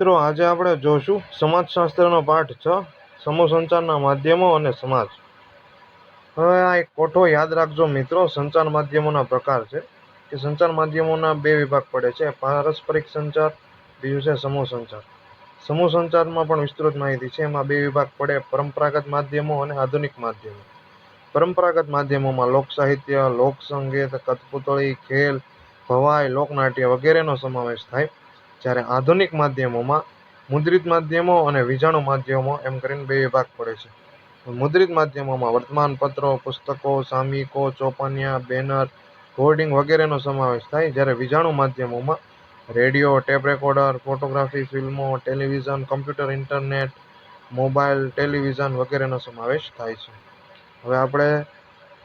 મિત્રો, આજે આપણે જોશું સમાજશાસ્ત્રનો પાઠ 6 સમૂહ સંચારના માધ્યમો અને સમાજ. હવે આ એક કોઠો યાદ રાખજો મિત્રો. સંચાર માધ્યમોના પ્રકાર છે કે સંચાર માધ્યમોના બે વિભાગ પડે છે, પારસ્પરિક સંચાર, બીજું છે સમૂહ સંચાર. સમૂહ સંચારમાં પણ વિસ્તૃત માહિતી છે. એમાં બે વિભાગ પડે, પરંપરાગત માધ્યમો અને આધુનિક માધ્યમો. પરંપરાગત માધ્યમોમાં લોક સાહિત્ય, લોક સંગીત, કઠપૂતળી, ખેલ, ભવાઈ, લોકનાટ્ય વગેરેનો સમાવેશ થાય. જ્યારે આધુનિક માધ્યમોમાં મુદ્રિત માધ્યમો અને વિજાણુ માધ્યમો એમ કરીને બે વિભાગ પડે છે. મુદ્રિત માધ્યમોમાં વર્તમાનપત્રો, પુસ્તકો, સામયિકો, ચોપાનિયા, બેનર, હોર્ડિંગ વગેરેનો સમાવેશ થાય. જ્યારે વિજાણુ માધ્યમોમાં રેડિયો, ટેપ રેકોર્ડર, ફોટોગ્રાફી, ફિલ્મો, television, computer, internet, mobile, television વગેરેનો સમાવેશ થાય છે. હવે આપણે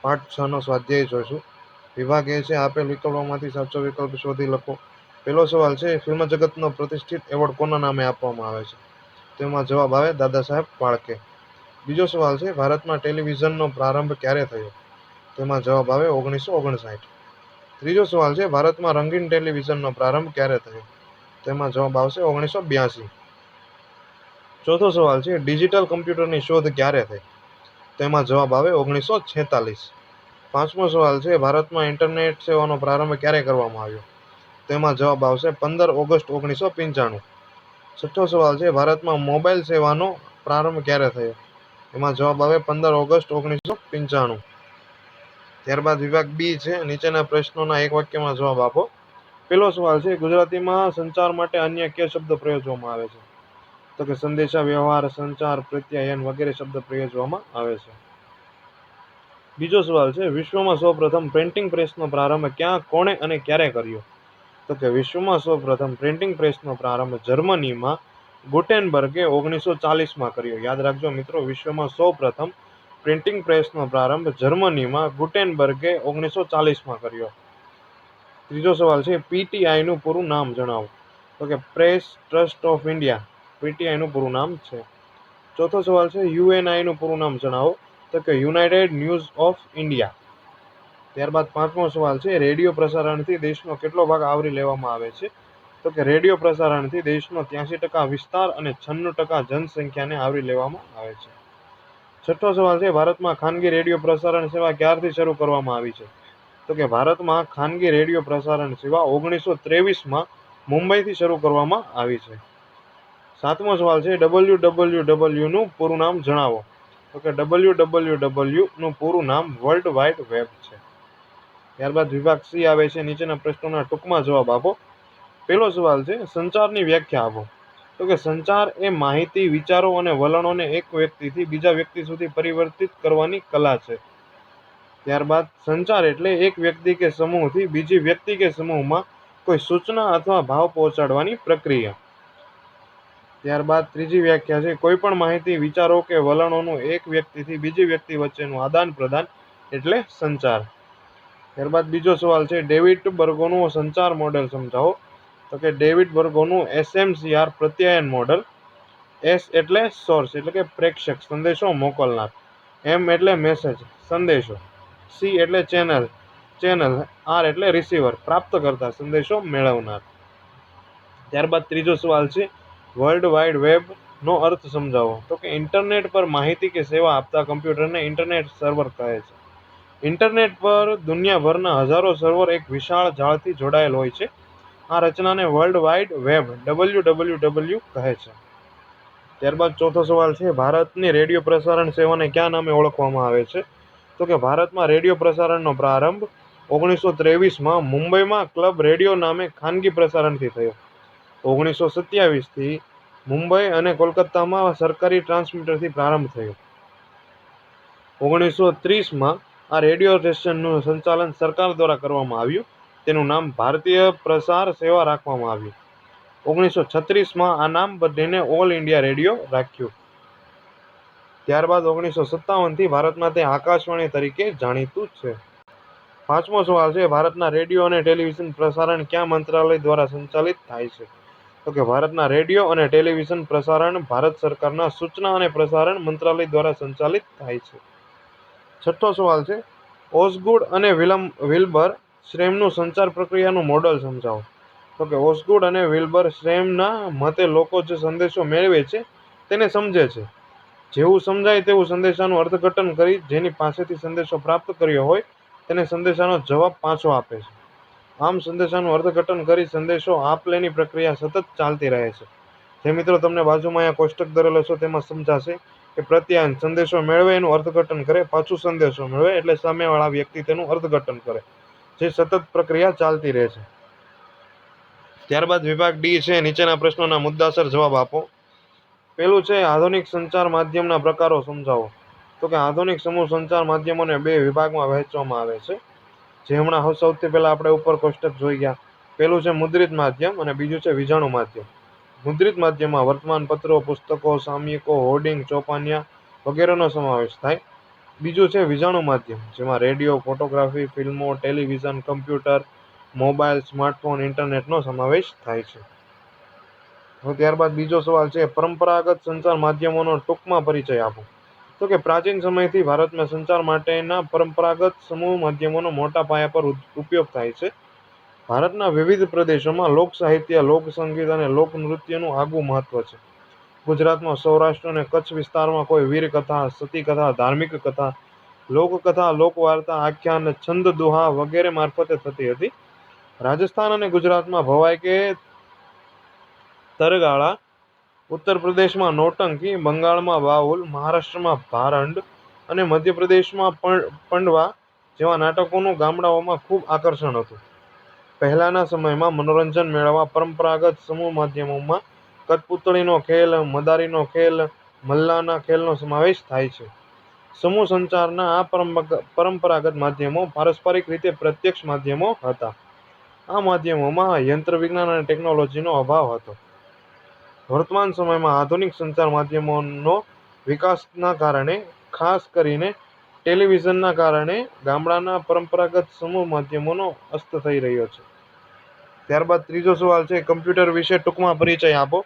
પાઠ 6 નો સ્વાધ્યાય જોઈશું. વિભાગ એ છે, આપેલ વિકલ્પોમાંથી સાચો વિકલ્પ શોધી લખો. પહેલો સવાલ છે, ફિલ્મ જગતનો પ્રતિષ્ઠિત એવોર્ડ કોના નામે આપવામાં આવે છે? તેમાં જવાબ આવે દાદા સાહેબ ફાળકે. બીજો સવાલ છે, ભારતમાં ટેલિવિઝનનો પ્રારંભ ક્યારે થયો? તેમાં જવાબ આવે 1959. ત્રીજો સવાલ છે, ભારતમાં રંગીન ટેલિવિઝનનો પ્રારંભ ક્યારે થયો? તેમાં જવાબ આવશે 1982. ચોથો સવાલ છે, ડિજિટલ કમ્પ્યુટરની શોધ ક્યારે થઈ? તેમાં જવાબ આવે 1946. પાંચમો સવાલ છે, ભારતમાં ઇન્ટરનેટ સેવાનો પ્રારંભ ક્યારે કરવામાં આવ્યો? તેમાં જવાબ આવશે 15 ઓગસ્ટ 1995. છઠ્ઠો સવાલ છે, ભારતમાં મોબાઈલ સેવાનો પ્રારંભ ક્યારે થયો? એમાં જવાબ આવે 15 ઓગસ્ટ 1995. ત્યારબાદ વિભાગ બી છે, નીચેના પ્રશ્નોના એક વાક્યમાં જવાબ આપો. પહેલો સવાલ છે, ગુજરાતીમાં સંચાર માટે અન્ય કયા શબ્દ પ્રયોજવામાં આવે છે? તો કે સંદેશા વ્યવહાર, સંચાર, પ્રત્યાયન વગેરે શબ્દ પ્રયોજવામાં આવે છે. બીજો સવાલ છે, વિશ્વમાં સૌપ્રથમ પ્રિન્ટિંગ પ્રેસનો પ્રારંભ ક્યાં, કોણે અને ક્યારે કર્યો? તો કે વિશ્વમાં સૌપ્રથમ પ્રિન્ટિંગ પ્રેસનો પ્રારંભ જર્મનીમાં ગુટેનબર્ગે 1940માં કર્યો. યાદ રાખજો મિત્રો, વિશ્વમાં સૌપ્રથમ પ્રિન્ટિંગ પ્રેસનો પ્રારંભ જર્મનીમાં ગુટેનબર્ગે 1940માં કર્યો. ત્રીજો સવાલ છે, પીટીઆઈનું પૂરું નામ જણાવો. તો કે પ્રેસ ટ્રસ્ટ ઓફ ઇન્ડિયા પીટીઆઈનું પૂરું નામ છે. ચોથો સવાલ છે, યુએનઆઈનું પૂરું નામ જણાવો. તો કે યુનાઇટેડ ન્યૂઝ ઓફ ઇન્ડિયા. ત્યારબાદ પાંચમો સવાલ છે, રેડિયો પ્રસારણથી દેશનો કેટલો ભાગ આવરી લેવામાં આવે છે? તો કે રેડિયો પ્રસારણથી દેશનો 83% વિસ્તાર અને 96% જનસંખ્યાને આવરી લેવામાં આવે છે. છઠ્ઠો સવાલ છે, ભારતમાં ખાનગી રેડિયો પ્રસારણ સેવા ક્યારથી શરૂ કરવામાં આવી છે? તો કે ભારતમાં ખાનગી રેડિયો પ્રસારણ સેવા 1923માં મુંબઈથી શરૂ કરવામાં આવી છે. સાતમો સવાલ છે, WWW નું પૂરું નામ જણાવો. તો કે WWW નું પૂરું નામ વર્લ્ડ વાઇડ વેબ છે. ત્યારબાદ વિભાગ સી આવે છે, નીચેના પ્રશ્નોના ટૂંકમાં જવાબ આપો. પહેલો સવાલ છે, સંચારની વ્યાખ્યા આપો. તો કે સંચાર એ માહિતી, વિચારો અને વલણોને એક વ્યક્તિથી બીજા વ્યક્તિ સુધી પરિવર્તિત કરવાની કલા છે. ત્યારબાદ સંચાર એટલે એક વ્યક્તિ કે સમૂહથી બીજી વ્યક્તિ કે સમૂહમાં કોઈ સૂચના અથવા ભાવ પહોંચાડવાની પ્રક્રિયા. ત્યારબાદ ત્રીજી વ્યાખ્યા છે, કોઈ પણ માહિતી, વિચારો કે વલણોનું એક વ્યક્તિથી બીજી વ્યક્તિ વચ્ચેનું આદાન પ્રદાન એટલે સંચાર. ત્યારબાદ બીજો સવાલ છે, ડેવિડ બર્ગોનું સંચાર મોડેલ સમજાવો. તો કે ડેવિડ બર્ગોનું SMCR પ્રત્યાયન મોડેલ. એસ એટલે સોર્સ એટલે કે પ્રેક્ષક, સંદેશો મોકલનાર. એમ એટલે મેસેજ, સંદેશો. સી એટલે ચેનલ. આર એટલે રિસીવર, પ્રાપ્તકર્તા, સંદેશો મેળવનાર. ત્યારબાદ ત્રીજો સવાલ છે, વર્લ્ડ વાઇડ વેબ નો અર્થ સમજાવો. તો કે ઇન્ટરનેટ પર માહિતી કે સેવા આપતા કમ્પ્યુટરને ઇન્ટરનેટ સર્વર કહે છે. ઇન્ટરનેટ પર દુનિયાભરના હજારો સર્વર એક વિશાળ જાળથી જોડાયેલ હોય છે. આ રચનાને વર્લ્ડ વાઇડ વેબ WWW કહે છે. ત્યારબાદ ચોથો સવાલ છે, ભારતની રેડિયો પ્રસારણ સેવાને કયા નામે ઓળખવામાં આવે છે? તો કે ભારતમાં રેડિયો પ્રસારણનો પ્રારંભ 1923માં મુંબઈમાં ક્લબ રેડિયો નામે ખાનગી પ્રસારણથી થયો. 1927થી મુંબઈ અને કોલકાતામાં સરકારી ટ્રાન્સમીટરથી પ્રારંભ થયો. 1930માં આ રેડિયો સ્ટેશનનું સંચાલન સરકાર દ્વારા કરવામાં આવ્યું. તેનું નામ ભારતીય પ્રસાર સેવા રાખવામાં આવ્યું. 1936માં આ નામ બદલીને ઓલ ઇન્ડિયા રેડિયો રાખ્યું. ત્યારબાદ 1957થી ભારતમાં તે આકાશવાણી તરીકે જાણીતું છે. પાંચમો સવાલ છે, ભારતના રેડિયો અને ટેલિવિઝન પ્રસારણ કયા મંત્રાલય દ્વારા સંચાલિત થાય છે? તો કે ભારતના રેડિયો અને ટેલિવિઝન પ્રસારણ ભારત સરકારના સૂચના અને પ્રસારણ મંત્રાલય દ્વારા સંચાલિત થાય છે. છઠ્ઠો સવાલ છે, ઓસગુડ અને વિલ્બર શ્રેમનું સંચાર પ્રક્રિયાનું મોડલ સમજાવો. તો કે ઓસ્ગુડ અને વિલ્બર શ્રેમના મતે લોકો જે સંદેશો મેળવે છે તેને સમજે છે. જેવું સમજાય તેવું સંદેશાનું અર્થઘટન કરી જેની પાસેથી સંદેશો પ્રાપ્ત કર્યો હોય તેને સંદેશાનો જવાબ પાછો આપે છે. આમ સંદેશાનું અર્થઘટન કરી સંદેશો આપ લેની પ્રક્રિયા સતત ચાલતી રહે છે. જે મિત્રો તમને બાજુમાં અહીંયા કોષ્ટક દરેલો છે તેમાં સમજાશે કે પ્રત્યાયન સંદેશો મેળવે એનું અર્થઘટન કરે, પાછું સંદેશો મેળવે એટલે સામેવાળા વ્યક્તિ તેનું અર્થઘટન કરે, જે સતત પ્રક્રિયા ચાલતી રહે છે. ત્યારબાદ વિભાગ ડી છે, નીચેના પ્રશ્નોના મુદ્દાસર જવાબ આપો. પેલું છે આધુનિક સંચાર માધ્યમના પ્રકારો સમજાવો. તો કે આધુનિક સમૂહ સંચાર માધ્યમોને બે વિભાગમાં વહેંચવામાં આવે છે. જે હમણાં સૌથી પહેલા આપણે ઉપર કોષ્ટક જોઈ ગયા. પેલું છે મુદ્રિત માધ્યમ અને બીજું છે વિજાણુ માધ્યમ. મુદ્રિત માધ્યમમાં વર્તમાનપત્રો, પુસ્તકો, સામયિકો, હોર્ડિંગ, ચોપાનિયા વગેરેનો સમાવેશ થાય. બીજું છે વિજાણુ માધ્યમ, જેમાં રેડિયો, ફોટોગ્રાફી, ફિલ્મો, ટેલિવિઝન, કમ્પ્યુટર, મોબાઈલ, સ્માર્ટફોન, ઇન્ટરનેટનો સમાવેશ થાય છે. ત્યારબાદ બીજો સવાલ છે પરંપરાગત સંચાર માધ્યમોનો ટૂંકમાં પરિચય આપો. તો કે પ્રાચીન સમયથી ભારતમાં સંચાર માટેના પરંપરાગત સમૂહ માધ્યમોનો મોટા પાયા પર ઉપયોગ થાય છે. ભારતના વિવિધ પ્રદેશોમાં લોક સાહિત્ય, લોક સંગીત અને લોક નૃત્યનું આગવું મહત્વ છે. ગુજરાતમાં સૌરાષ્ટ્ર અને કચ્છ વિસ્તારમાં કોઈ વીર કથા, સતી કથા, ધાર્મિક કથા, લોકકથા, લોકવાર્તા, આખ્યાન, છંદ દોહા વગેરે મારફતે થતી હતી. રાજસ્થાન અને ગુજરાતમાં ભવાઈ કે તરગાળા, ઉત્તર પ્રદેશમાં નૌટંકી, બંગાળમાં બાઉલ, મહારાષ્ટ્રમાં ભારંડ અને મધ્યપ્રદેશમાં પંડવા જેવા નાટકોનું ગામડાઓમાં ખૂબ આકર્ષણ હતું. પહેલાના સમયમાં મનોરંજન મેળવવા પરંપરાગત સમૂહ માધ્યમોમાં કઠપૂતળીનો ખેલ, મદારીનો ખેલ, મલ્લાના ખેલનો સમાવેશ થાય છે. સમૂહ સંચારના આ પરંપરાગત માધ્યમો પારસ્પરિક રીતે પ્રત્યક્ષ માધ્યમો હતા. આ માધ્યમોમાં યંત્ર વિજ્ઞાન અને ટેકનોલોજીનો અભાવ હતો. વર્તમાન સમયમાં આધુનિક સંચાર માધ્યમોનો વિકાસના કારણે, ખાસ કરીને ટેલિવિઝનના કારણે ગામડાના પરંપરાગત સમૂહ માધ્યમોનો અસ્ત થઈ રહ્યો છે. ત્યારબાદ ત્રીજો સવાલ છે કમ્પ્યુટર વિશે ટૂંકમાં પરિચય આપો.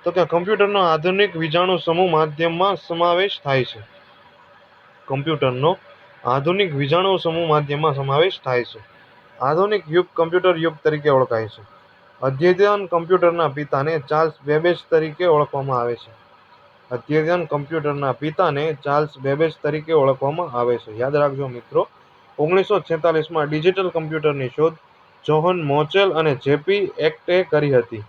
તો કે કમ્પ્યુટરનો આધુનિક વિજાણુ સમૂહ માધ્યમમાં સમાવેશ થાય છે. કમ્પ્યુટરનો આધુનિક વિજાણુ સમૂહ માધ્યમમાં સમાવેશ થાય છે. આધુનિક યુગ કમ્પ્યુટર યુગ તરીકે ઓળખાય છે. અદ્યતન કમ્પ્યુટરના પિતાને ચાર્લ્સ બેબેજ તરીકે ઓળખવામાં આવે છે. અદ્યતન કમ્પ્યુટરના પિતાને ચાર્લ્સ બેબેજ તરીકે ઓળખવામાં આવે છે. યાદ રાખજો મિત્રો, 1946માં ડિજિટલ કમ્પ્યુટરની શોધ જોહન મોચેલ અને જેપી એક્ટે કરી હતી.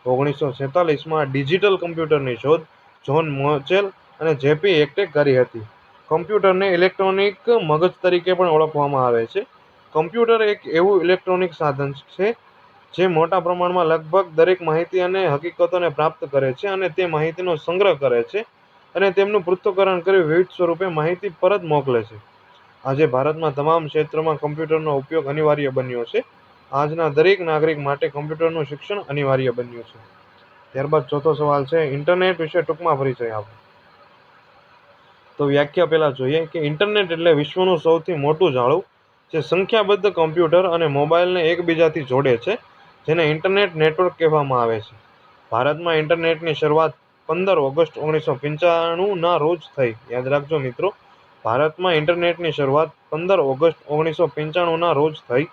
1946માં ડિજિટલ કમ્પ્યુટરની શોધ જોહન મોચેલ અને જેપી એક્ટે કરી હતી. કમ્પ્યુટરને ઇલેક્ટ્રોનિક મગજ તરીકે પણ ઓળખવામાં આવે છે. કમ્પ્યુટર એક એવું ઇલેક્ટ્રોનિક સાધન છે જે મોટા પ્રમાણમાં લગભગ દરેક માહિતી અને હકીકતોને પ્રાપ્ત કરે છે અને તે માહિતીનો સંગ્રહ કરે છે અને તેમનું પૃથ્થકરણ કરી વિવિધ સ્વરૂપે માહિતી પરત મોકલે છે. આજે ભારતમાં તમામ ક્ષેત્રોમાં કમ્પ્યુટરનો ઉપયોગ અનિવાર્ય બન્યો છે. આજના દરેક નાગરિક માટે કમ્પ્યુટરનું શિક્ષણ અનિવાર્ય બન્યું છે. ત્યારબાદ ચોથો સવાલ છે ઇન્ટરનેટ વિશે ટૂંકમાં પરિચય આપો. તો વ્યાખ્યા પહેલા જોઈએ કે ઇન્ટરનેટ એટલે વિશ્વનું સૌથી મોટું જાળું જે સંખ્યાબદ્ધ કમ્પ્યુટર અને મોબાઈલને એકબીજાથી જોડે છે, જેને ઇન્ટરનેટ નેટવર્ક કહેવામાં આવે છે. ભારતમાં ઇન્ટરનેટની શરૂઆત 15 ઓગસ્ટ 1995ના રોજ થઈ. યાદ રાખજો મિત્રો, ભારતમાં ઇન્ટરનેટની શરૂઆત 15 ઓગસ્ટ 1995ના રોજ થઈ.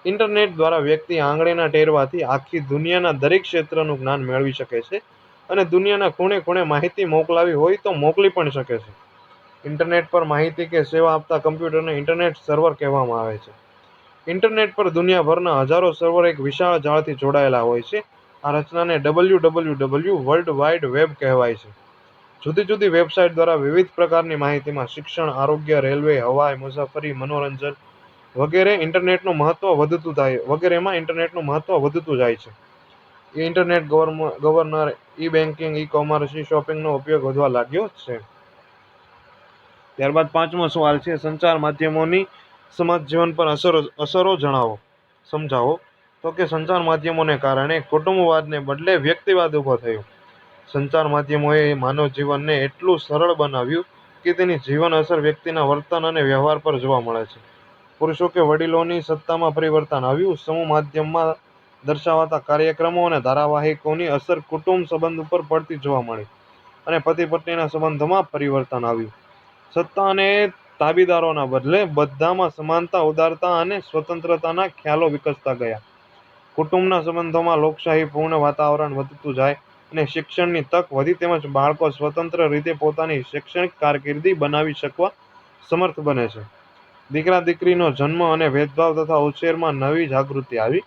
ઇન્ટરનેટ દ્વારા વ્યક્તિ આંગળીના ટેરવાથી આખી દુનિયાના દરેક ક્ષેત્રનું જ્ઞાન મેળવી શકે છે અને દુનિયાના ખૂણે ખૂણે માહિતી મોકલાવી હોય તો મોકલી પણ શકે છે. ઇન્ટરનેટ પર માહિતી કે સેવા આપતા કમ્પ્યુટરને ઇન્ટરનેટ સર્વર કહેવામાં આવે છે. ઇન્ટરનેટ પર દુનિયાભરના હજારો સર્વર એક વિશાળ જાળથી જોડાયેલા હોય છે. આ રચનાને WWW વર્લ્ડ વાઇડ વેબ કહેવાય છે. જુદી જુદી વેબસાઇટ દ્વારા વિવિધ પ્રકારની માહિતીમાં શિક્ષણ, આરોગ્ય, રેલવે, હવાઈ મુસાફરી, મનોરંજન વગેરેમાં ઇન્ટરનેટનું મહત્વ વધતું જાય છે. ઇન્ટરનેટ ગવર્નર, ઈ-બેન્કિંગ, ઈ-કોમર્સ, ઈ-શોપિંગનો ઉપયોગ વધવા લાગ્યો છે. ત્યારબાદ પાંચમો સવાલ છે સંચાર માધ્યમોની સમાજ જીવન પર અસરો જણાવો, સમજાવો. તો કે સંચાર માધ્યમોને કારણે કુટુંબવાદને બદલે વ્યક્તિવાદ ઊભો થયો. સંચાર માધ્યમોએ માનવ જીવનને એટલું સરળ બનાવ્યું કે તેની જીવન અસર વ્યક્તિના વર્તન અને વ્યવહાર પર જોવા મળે છે. પુરુષો કે વડીલોની સત્તામાં પરિવર્તન આવ્યું. સમૂહ માધ્યમમાં દર્શાવાતા કાર્યક્રમો અને ધારાવાહિકોની અસર કુટુંબ સંબંધ ઉપર પડતી જોવા મળી અને પતિ પત્નીના સંબંધોમાં પરિવર્તન આવ્યું. સત્તા અને તાબેદારોના બદલે બધામાં સમાનતા, ઉદારતા અને સ્વતંત્રતાના ખ્યાલો વિકસતા ગયા. કુટુંબના સંબંધોમાં લોકશાહીપૂર્ણ વાતાવરણ વધતું જાય અને શિક્ષણની તક વધી તેમજ બાળકો સ્વતંત્ર રીતે પોતાની શૈક્ષણિક કારકિર્દી બનાવી શકવા સમર્થ બને છે. દીકરા દીકરીનો જન્મ અને ભેદભાવ તથા ઉછેરમાં નવી જાગૃતિ આવી.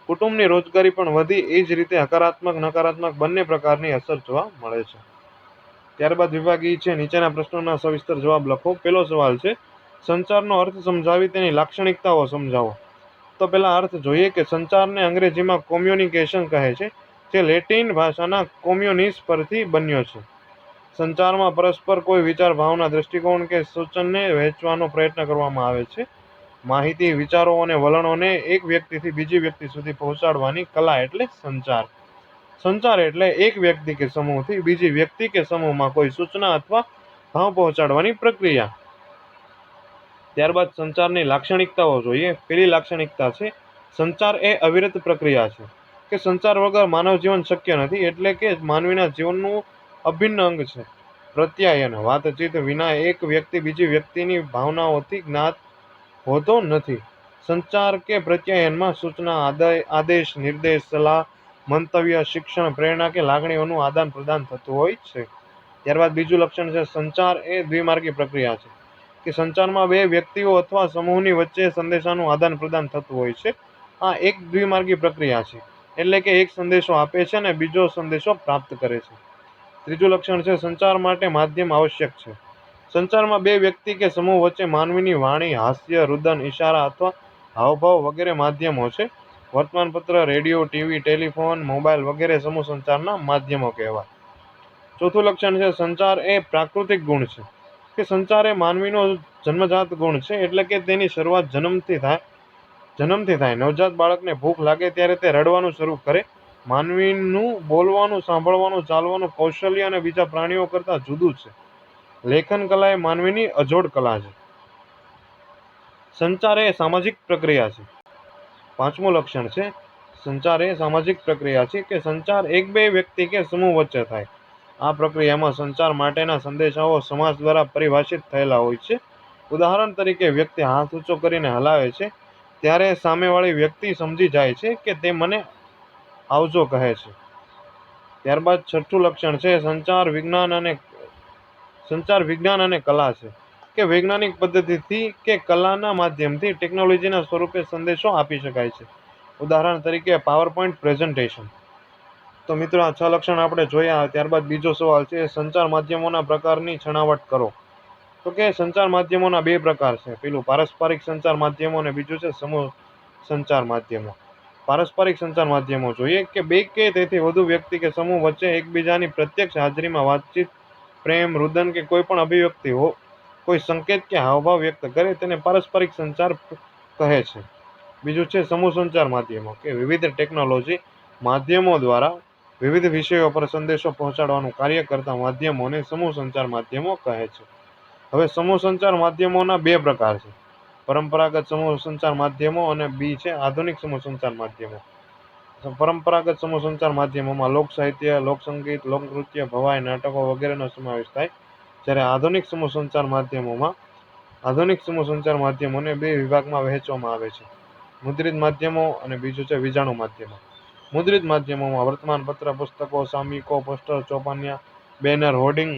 કુટુંબની રોજગારી પણ વધી. એ જ રીતે હકારાત્મક નકારાત્મક બંને પ્રકારની અસર જોવા મળે છે. ત્યારબાદ વિભાગ ઈ છે. નીચેના પ્રશ્નોના સવિસ્તર જવાબ લખો. પહેલો સવાલ છે, સંચારનો અર્થ સમજાવી તેની લાક્ષણિકતાઓ સમજાવો. તો પહેલા અર્થ જોઈએ કે સંચારને અંગ્રેજીમાં કોમ્યુનિકેશન કહે છે, જે લેટિન ભાષાના કોમ્યુનિસ પરથી બન્યો છે. સંચારમાં પરસ્પર કોઈ વિચાર, ભાવના, દ્રષ્ટિકોણ કે સૂચનને વહેંચવાનો પ્રયત્ન કરવામાં આવે છે. માહિતી, વિચારો અને વલણોને એક વ્યક્તિથી બીજી વ્યક્તિ સુધી પહોંચાડવાની કલા એટલે સંચાર. સંચાર એટલે એક વ્યક્તિ કે સમૂહથી બીજી વ્યક્તિ કે સમૂહમાં કોઈ સૂચના અથવા ભાવ પહોંચાડવાની પ્રક્રિયા. ત્યારબાદ સંચારની લાક્ષણિકતાઓ જોઈએ. પહેલી લાક્ષણિકતા છે, સંચાર એ અવિરત પ્રક્રિયા છે, કે સંચાર વગર માનવ જીવન શક્ય નથી, એટલે કે માનવીના જીવનનું અભિન્ન અંગ છે. પ્રત્યાયન, વાતચીત વિના એક વ્યક્તિ બીજી વ્યક્તિની ભાવનાઓથી જ્ઞાત હોતો નથી. સંચાર કે પ્રત્યાયનમાં સૂચના, આદેશ, નિર્દેશ, સલાહ, મંતવ્ય, શિક્ષણ, પ્રેરણા કે લાગણીઓનું આદાન પ્રદાન થતું હોય છે. ત્યારબાદ બીજું લક્ષણ છે, સંચાર એ દ્વિમાર્ગી પ્રક્રિયા છે, કે સંચારમાં બે વ્યક્તિઓ અથવા સમૂહની વચ્ચે સંદેશાનું આદાન પ્રદાન થતું હોય છે. આ એક દ્વિમાર્ગી પ્રક્રિયા છે, એટલે કે એક સંદેશો આપે છે અને બીજો સંદેશો પ્રાપ્ત કરે છે. ત્રીજું લક્ષણ છે, સંચાર માટે માધ્યમ આવશ્યક છે. સંચારમાં બે વ્યક્તિ કે સમૂહ વચ્ચે માનવીની વાણી, હાસ્ય, રુદન, ઇશારા અથવા હાવભાવ વગેરે માધ્યમો છે. વર્તમાનપત્ર, રેડિયો, ટીવી, ટેલિફોન, મોબાઈલ વગેરે સમૂહ સંચારના માધ્યમો કહેવાય. ચોથું લક્ષણ છે, સંચાર એ પ્રાકૃતિક ગુણ છે, કે સંચાર એ માનવીનો જન્મજાત ગુણ છે, એટલે કે તેની શરૂઆત જન્મથી થાય. નવજાત બાળકને ભૂખ લાગે ત્યારે તે રડવાનું શરૂ કરે. માનવીનું બોલવાનું, સાંભળવાનું, ચાલવાનું કૌશલ્ય અને બીજા પ્રાણીઓ કરતાં જુદું છે. લેખન કલા એ માનવીની અજોડ કલા છે. સંચાર એ સામાજિક પ્રક્રિયા છે. પાંચમું લક્ષણ છે, સંચાર એ સામાજિક પ્રક્રિયા છે, કે સંચાર એક બે વ્યક્તિ કે સમૂહ વચ્ચે થાય. આ પ્રક્રિયામાં સંચાર માટેના સંદેશાઓ સમાજ દ્વારા પરિભાષિત થયેલા હોય છે. ઉદાહરણ તરીકે, વ્યક્તિ હાથ ઊંચો કરીને હલાવે છે ત્યારે સામેવાળી વ્યક્તિ સમજી જાય છે કે તે મને આવજો કહે છે. ત્યારબાદ છઠ્ઠું લક્ષણ છે, સંચાર વિજ્ઞાન અને કલા છે, કે વૈજ્ઞાનિક પદ્ધતિથી કે કલાના માધ્યમથી ટેકનોલોજીના સ્વરૂપે સંદેશો આપી શકાય છે. ઉદાહરણ તરીકે પાવરપોઈન્ટ પ્રેઝન્ટેશન. તો મિત્રો, આ 6 લક્ષણ આપણે જોયા. ત્યારબાદ બીજો સવાલ છે, સંચાર માધ્યમોના પ્રકારની છણાવટ કરો. તો કે સંચાર માધ્યમોના બે પ્રકાર છે. પેલું પારસ્પરિક સંચાર માધ્યમો અને બીજું છે સમૂહ સંચાર માધ્યમો. પારસ્પરિક સંચાર માધ્યમો જોઈએ, કે બે કે તેથી વધુ વ્યક્તિ કે સમૂહ વચ્ચે એકબીજાની પ્રત્યક્ષ હાજરીમાં વાતચીત, પ્રેમ, રુદન કે કોઈ પણ અભિવ્યક્તિ કોઈ સંકેત કે હાવભાવ વ્યક્ત કરે તેને પારસ્પરિક સંચાર કહે છે. બીજું છે સમૂહ સંચાર માધ્યમો, કે વિવિધ ટેકનોલોજી માધ્યમો દ્વારા વિવિધ વિષયો પર સંદેશો પહોંચાડવાનું કાર્ય કરતા માધ્યમોને સમૂહ સંચાર માધ્યમો કહે છે. હવે સમૂહ સંચાર માધ્યમોના બે પ્રકાર છે, પરંપરાગત સમૂહ સંચાર માધ્યમો અને બી છે આધુનિક સમૂહ સંચાર માધ્યમો. પરંપરાગત સમૂહ સંચાર માધ્યમોમાં લોક સાહિત્ય, લોકસંગીત, લોકનૃત્ય, ભવાઈ, નાટકો વગેરેનો સમાવેશ થાય. જ્યારે આધુનિક સમૂહ સંચાર માધ્યમોને બે વિભાગમાં વહેંચવામાં આવે છે, મુદ્રિત માધ્યમો અને બીજું છે વિજાણુ માધ્યમો. મુદ્રિત માધ્યમોમાં વર્તમાનપત્ર, પુસ્તકો, સામયિકો, પોસ્ટર, ચોપાનિયા, બેનર, હોર્ડિંગ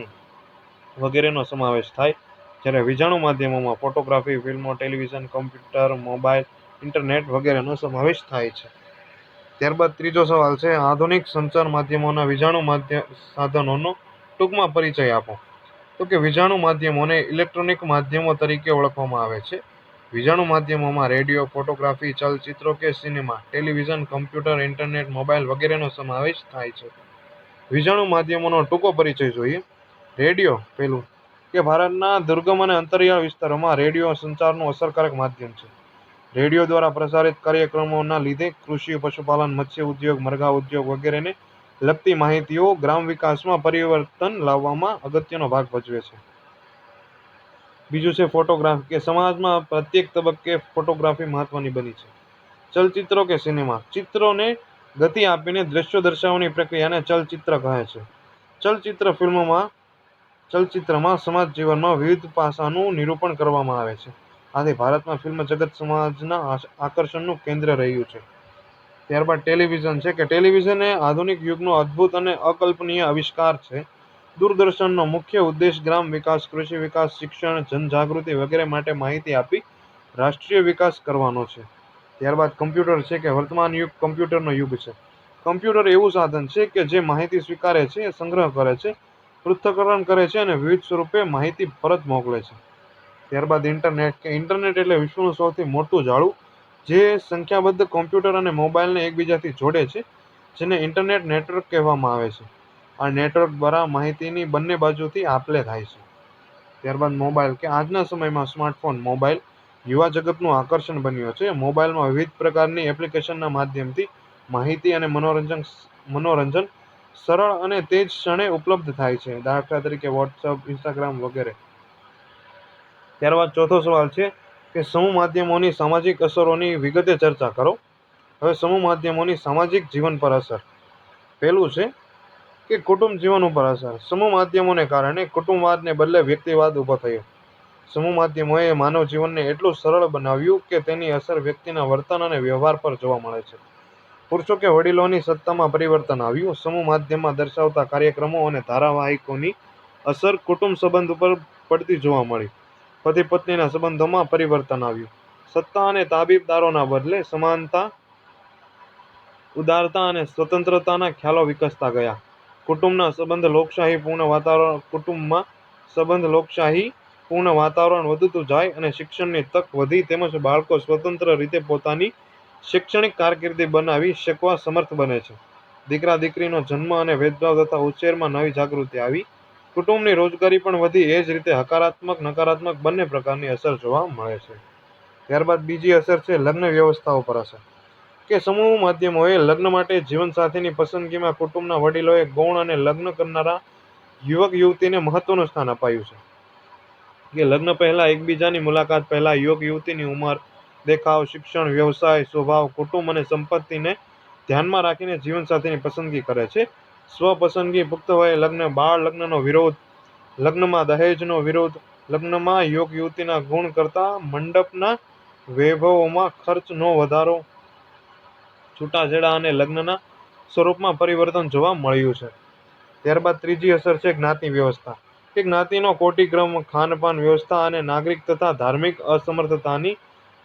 વગેરેનો સમાવેશ થાય. જ્યારે વિજાણુ માધ્યમોમાં ફોટોગ્રાફી, ફિલ્મો, ટેલિવિઝન, કમ્પ્યુટર, મોબાઈલ, ઇન્ટરનેટ વગેરેનો સમાવેશ થાય છે. ત્યારબાદ ત્રીજો સવાલ છે, આધુનિક સંચાર માધ્યમોના વિજાણુ સાધનોનો ટૂંકમાં પરિચય આપો. તો કે વિજાણુ માધ્યમોને ઇલેક્ટ્રોનિક માધ્યમો તરીકે ઓળખવામાં આવે છે. વિજાણુ માધ્યમોમાં રેડિયો, ફોટોગ્રાફી, ચલચિત્રો કે cinema, television, computer, internet, mobile વગેરેનો સમાવેશ થાય છે. વિજાણુ માધ્યમોનો ટૂંકો પરિચય જોઈએ. રેડિયો, પહેલું, કે ભારતના દુર્ગમ અને અંતરિયાળ વિસ્તારોમાં રેડિયો સંચારનું અસરકારક માધ્યમ છે. રેડિયો દ્વારા પ્રસારિત કાર્યક્રમોના લીધે કૃષિ, પશુપાલન, મત્સ્ય ઉદ્યોગ, મરઘા ઉદ્યોગ વગેરેને લગતી માહિતીઓ ગ્રામ વિકાસમાં પરિવર્તન લાવવામાં અગત્યનો ભાગ ભજવે છે. બીજું છે ફોટોગ્રાફી, કે સમાજમાં પ્રત્યેક તબક્કે ફોટોગ્રાફી મહત્વની બની છે. ચલચિત્રો કે સિનેમા, ચિત્રોને ગતિ આપીને દ્રશ્યો દર્શાવવાની પ્રક્રિયાને ચલચિત્ર કહે છે. ચલચિત્રમાં સમાજ જીવનમાં વિવિધ પાસાનું નિરૂપણ કરવામાં આવે છે. આથી ભારતમાં ફિલ્મ જગત સમાજના આકર્ષણનું કેન્દ્ર રહ્યું છે. ત્યારબાદ ટેલિવિઝન છે કે ટેલિવિઝન એ આધુનિક યુગનો અદ્ભુત અને અકલ્પનીય આવિષ્કાર છે. દૂરદર્શનનો મુખ્ય ઉદ્દેશ ગ્રામ વિકાસ, કૃષિ વિકાસ, શિક્ષણ, જનજાગૃતિ વગેરે માટે માહિતી આપી રાષ્ટ્રીય વિકાસ કરવાનો છે. ત્યારબાદ કમ્પ્યુટર છે કે વર્તમાન યુગ કમ્પ્યુટરનો યુગ છે. કમ્પ્યુટર એવું સાધન છે કે જે માહિતી સ્વીકારે છે, સંગ્રહ કરે છે, પૃથ્થકરણ કરે છે અને વિવિધ સ્વરૂપે માહિતી પરત મોકલે છે. ત્યારબાદ ઇન્ટરનેટ કે ઇન્ટરનેટ એટલે વિશ્વનું સૌથી મોટું જાળું જે સંખ્યાબદ્ધ કોમ્પ્યુટર અને મોબાઈલને એકબીજાથી જોડે છે, જેને ઇન્ટરનેટ નેટવર્ક કહેવામાં આવે છે. આ નેટવર્ક દ્વારા માહિતીની બંને બાજુથી આપ-લે થાય છે. ત્યારબાદ મોબાઈલ કે આજના સમયમાં સ્માર્ટફોન મોબાઈલ યુવા જગતનું આકર્ષણ બન્યો છે. મોબાઈલમાં વિવિધ પ્રકારની એપ્લિકેશનના માધ્યમથી માહિતી અને મનોરંજન સરળ અને તેજ ક્ષણે ઉપલબ્ધ થાય છે. દાખલા તરીકે વોટ્સઅપ, ઇન્સ્ટાગ્રામ વગેરે. ત્યારબાદ ચોથો સવાલ છે કે સમૂહ માધ્યમોની સામાજિક અસરોની વિગતે ચર્ચા કરો. હવે સમૂહ માધ્યમોની સામાજિક જીવન પર અસર. પહેલું છે કે કુટુંબ જીવન ઉપર અસર. સમૂહ માધ્યમોને કારણે કુટુંબવાદને બદલે વ્યક્તિવાદ ઊભો થયો. સમૂહ માધ્યમોએ માનવ જીવનને એટલું સરળ બનાવ્યું કે તેની અસર વ્યક્તિના વર્તન અને વ્યવહાર પર જોવા મળે છે. પુરુષો કે વડીલોની સત્તામાં પરિવર્તન આવ્યું. સમૂહ માધ્યમમાં દર્શાવતા કાર્યક્રમો અને ધારાવાહિકોની અસર કુટુંબ સંબંધ ઉપર પડતી જોવા મળી. પતિ પત્નીના સંબંધોમાં પરિવર્તન આવ્યું. સત્તા અને તાબીદારોના બદલે સમાનતા, ઉદારતા અને સ્વતંત્રતાના ખ્યાલો વિકસતા ગયા. કુટુંબમાં સંબંધ લોકશાહી પૂર્ણ વાતાવરણ વધતું જાય અને શિક્ષણની તક વધી તેમજ બાળકો સ્વતંત્ર રીતે પોતાની શૈક્ષણિક કારકિર્દી બનાવી શકવા સમર્થ બને છે. દીકરા દીકરીનો જન્મ અને ભેદભાવ તથા ઉછેરમાં નવી જાગૃતિ આવી. કુટુંબની રોજગારી પણ વધી. એ જ રીતે હકારાત્મક નકારાત્મક બંને પ્રકારની અસર જોવા મળે છે. ત્યારબાદ બીજી અસર છે લગ્ન વ્યવસ્થા ઉપર અસર. કે સમૂહ માધ્યમોએ લગ્ન માટે જીવનસાથીની પસંદગીમાં કુટુંબના વડીલોએ ગૌણ અને લગ્ન કરનારા યુવક યુવતીને મહત્વનું સ્થાન અપાયું છે. કે લગ્ન પહેલા એકબીજાની મુલાકાત પહેલા યુવક યુવતીની ઉંમર, દેખાવ, શિક્ષણ, વ્યવસાય, સ્વભાવ, કુટુંબ અને સંપત્તિને ધ્યાનમાં રાખીને જીવનસાથીની પસંદગી કરે છે. સ્વપસંદગી, પુખ્ત વયે લગ્ન, બાળ લગ્નનો વિરોધ, લગ્નમાં દહેજનો વિરોધ, લગ્નમાં યુવક યુવતીના ગુણ કરતા મંડપના વૈભવોમાં ખર્ચનો વધારો, છૂટાછેડા અને લગ્નના સ્વરૂપમાં પરિવર્તન જોવા મળ્યું છે. ત્યારબાદ ત્રીજી અસર છે જ્ઞાતિ વ્યવસ્થા. કે જ્ઞાતિનો કોટિક્રમ, ખાનપાન વ્યવસ્થા અને નાગરિક તથા ધાર્મિક અસમર્થતાની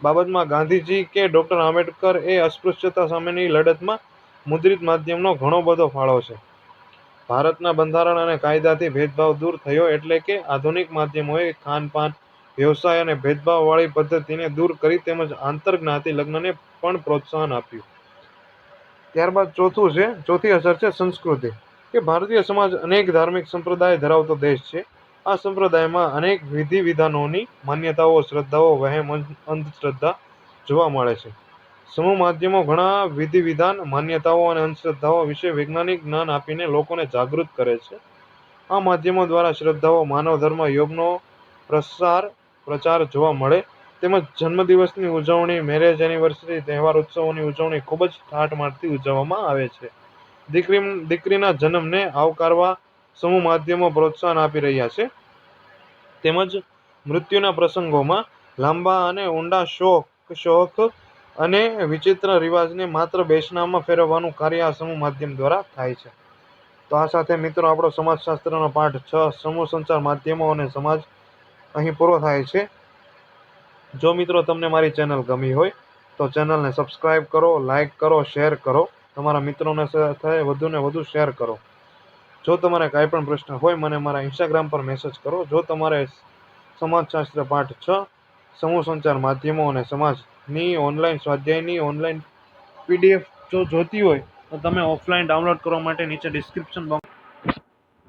બાબતમાં ગાંધીજી કે ડોક્ટર આંબેડકર એ અસ્પૃશ્યતા સામેની લડતમાં મુદ્રિત માધ્યમનો ઘણો બધો ફાળો છે. ભારતના બંધારણ અને કાયદાથી ભેદભાવ દૂર થયો એટલે કે આધુનિક માધ્યમોએ ખાનપાન, વ્યવસાય અને ભેદભાવવાળી પદ્ધતિને દૂર કરી તેમજ આંતરજ્ઞાતિ લગ્નને પણ પ્રોત્સાહન આપ્યું. ત્યારબાદ ચોથી અસર છે સંસ્કૃતિ. કે ભારતીય સમાજ અનેક ધાર્મિક સંપ્રદાય ધરાવતો દેશ છે. આ સંપ્રદાયમાં અનેક વિધિ વિધાનોની માન્યતાઓ, શ્રદ્ધાઓ, વહેમ, અંધશ્રદ્ધા જોવા મળે છે. સમૂહ માધ્યમો ઘણા વિધિ વિધાન, માન્યતાઓ અને અંધશ્રદ્ધાઓ વિશે વૈજ્ઞાનિક જ્ઞાન આપીને લોકોને જાગૃત કરે છે. આ માધ્યમો દ્વારા શ્રદ્ધાઓ, માનવ ધર્મ, યોગનો પ્રચાર જોવા મળે તેમજ જન્મદિવસની ઉજવણી, મેરેજ એનિવર્સરી, તહેવાર ઉત્સવોની ઉજવણી ખૂબ જ ઠાઠમાઠથી ઉજવવામાં આવે છે. દીકરીના જન્મને આવકારવા સમૂહ માધ્યમો પ્રોત્સાહન આપી રહ્યા છે. તેમજ મૃત્યુના પ્રસંગોમાં લાંબા અને ઊંડા શોક અને વિચિત્ર રિવાજને માત્ર બેશનામમાં ફેરવવાનું કાર્ય આ સમૂહ માધ્યમ દ્વારા થાય છે. તો આ સાથે મિત્રો આપણો સમાજશાસ્ત્રનો પાઠ 6 સમૂહ સંચાર માધ્યમો અને સમાજ અહીં પૂરો થાય છે. જો મિત્રો તમને મારી ચેનલ ગમી હોય તો ચેનલને સબસ્ક્રાઇબ કરો, લાઇક કરો, શેર કરો, તમારા મિત્રોને સાથે વધુને વધુ શેર કરો. જો તમારે કાંઈ પણ પ્રશ્ન હોય મને મારા ઇન્સ્ટાગ્રામ પર મેસેજ કરો. જો તમારે સમાજશાસ્ત્ર પાઠ 6 સમૂહ સંચાર માધ્યમો અને સમાજની ઓનલાઈન સ્વાધ્યાયની ઓનલાઈન PDF જો જોતી હોય તો તમે ઓફલાઈન ડાઉનલોડ કરવા માટે નીચે ડિસ્ક્રિપ્શન બોક્સ